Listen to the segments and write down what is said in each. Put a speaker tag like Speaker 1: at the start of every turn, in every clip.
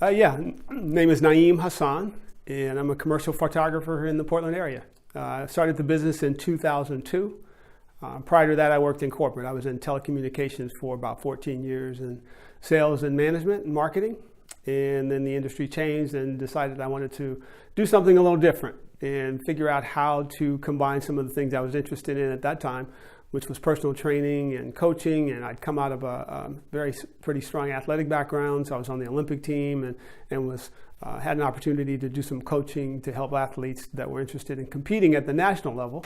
Speaker 1: Name is Naim Hassan, and I'm a commercial photographer in the Portland area. I started the business in 2002. Prior to that, I worked in corporate. I was in telecommunications for about 14 years in sales and management and marketing. And then the industry changed and decided I wanted to do something a little different and figure out how to combine some of the things I was interested in at that time, which was personal training and coaching. And I'd come out of a pretty strong athletic background. So I was on the Olympic team and had an opportunity to do some coaching to help athletes that were interested in competing at the national level.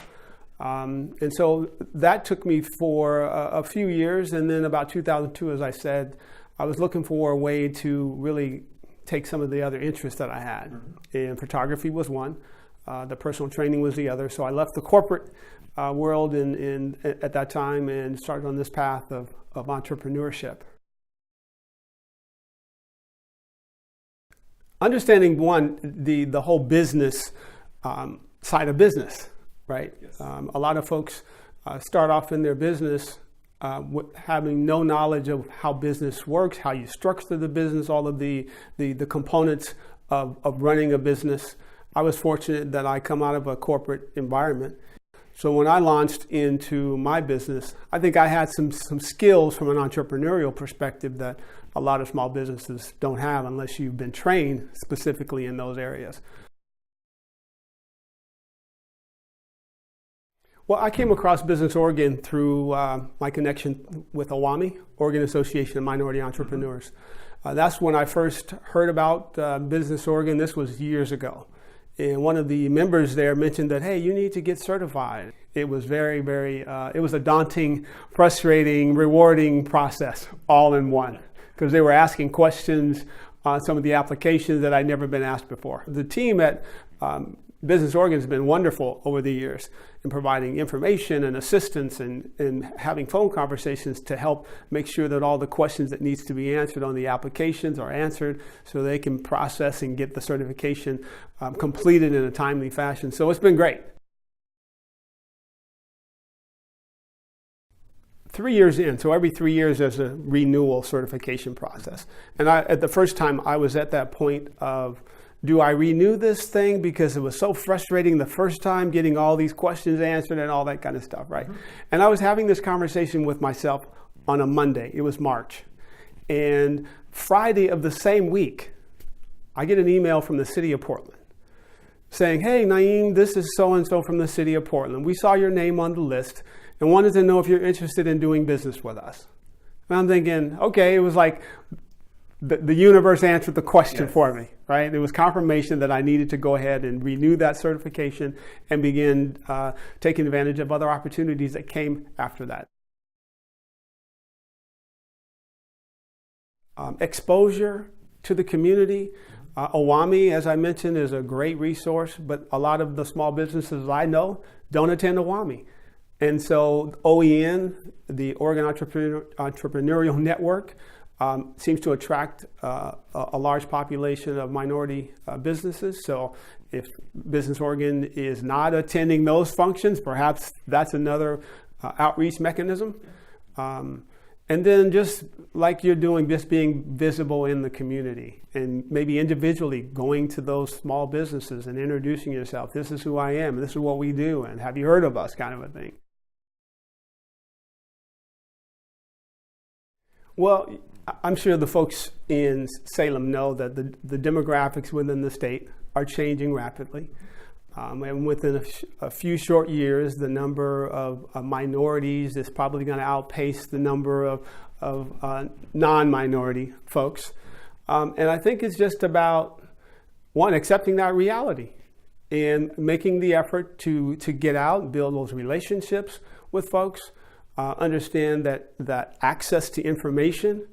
Speaker 1: And so that took me for a few years. And then about 2002, as I said, I was looking for a way to really take some of the other interests that I had. And photography was one. The personal training was the other. So I left the corporate world at that time and started on this path of entrepreneurship. Understanding the whole business side of business, right? Yes. A lot of folks start off in their business having no knowledge of how business works, how you structure the business, all of the components of running a business. I was fortunate that I come out of a corporate environment. So when I launched into my business, I think I had some skills from an entrepreneurial perspective that a lot of small businesses don't have unless you've been trained specifically in those areas. Well, I came across Business Oregon through my connection with OWAMI, Oregon Association of Minority Entrepreneurs. That's when I first heard about Business Oregon. This was years ago. And one of the members there mentioned that, hey, you need to get certified. It was it was a daunting, frustrating, rewarding process all in one, because they were asking questions on some of the applications that I'd never been asked before. The team at Business Oregon has been wonderful over the years in providing information and assistance and having phone conversations to help make sure that all the questions that needs to be answered on the applications are answered so they can process and get the certification completed in a timely fashion. So it's been great. 3 years in, so every 3 years there's a renewal certification process. And at the first time I was at that point of, do I renew this thing because it was so frustrating the first time getting all these questions answered and all that kind of stuff, right? Mm-hmm. And I was having this conversation with myself on a Monday. It was March. And Friday of the same week, I get an email from the city of Portland saying, hey, Naim, this is so-and-so from the city of Portland. We saw your name on the list and wanted to know if you're interested in doing business with us. And I'm thinking, okay, it was like the universe answered the question for me, right? It was confirmation that I needed to go ahead and renew that certification and begin taking advantage of other opportunities that came after that. Exposure to the community. OWAMI, as I mentioned, is a great resource, but a lot of the small businesses I know don't attend OWAMI. And so OEN, the Oregon Entrepreneurial Network, seems to attract a large population of minority businesses. So if Business Oregon is not attending those functions, perhaps that's another outreach mechanism. And then just like you're doing, just being visible in the community and maybe individually going to those small businesses and introducing yourself. This is who I am, and this is what we do, and have you heard of us, kind of a thing. Well, I'm sure the folks in Salem know that the demographics within the state are changing rapidly. And within a few short years, the number of minorities is probably going to outpace the number of non-minority folks. And I think it's just about, one, accepting that reality and making the effort to get out and build those relationships with folks, understand that access to information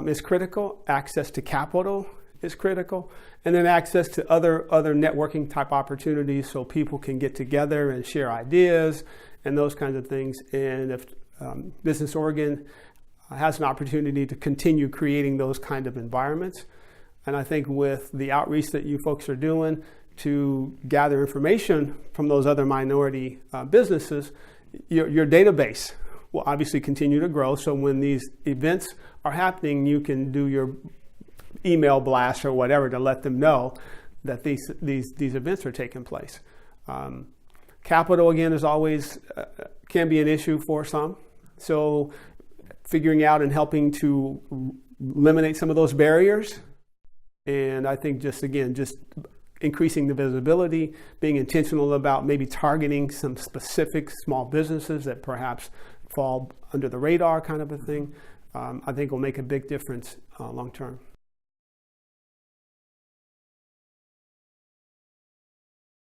Speaker 1: is critical, access to capital is critical, and then access to other networking type opportunities so people can get together and share ideas and those kinds of things. And if Business Oregon has an opportunity to continue creating those kind of environments, and I think with the outreach that you folks are doing to gather information from those other minority businesses, your database will obviously continue to grow. So when these events are happening, you can do your email blast or whatever to let them know that these events are taking place. Capital, again, is always can be an issue for some. So figuring out and helping to eliminate some of those barriers. And I think just increasing the visibility, being intentional about maybe targeting some specific small businesses that perhaps fall under the radar kind of a thing, I think will make a big difference long term.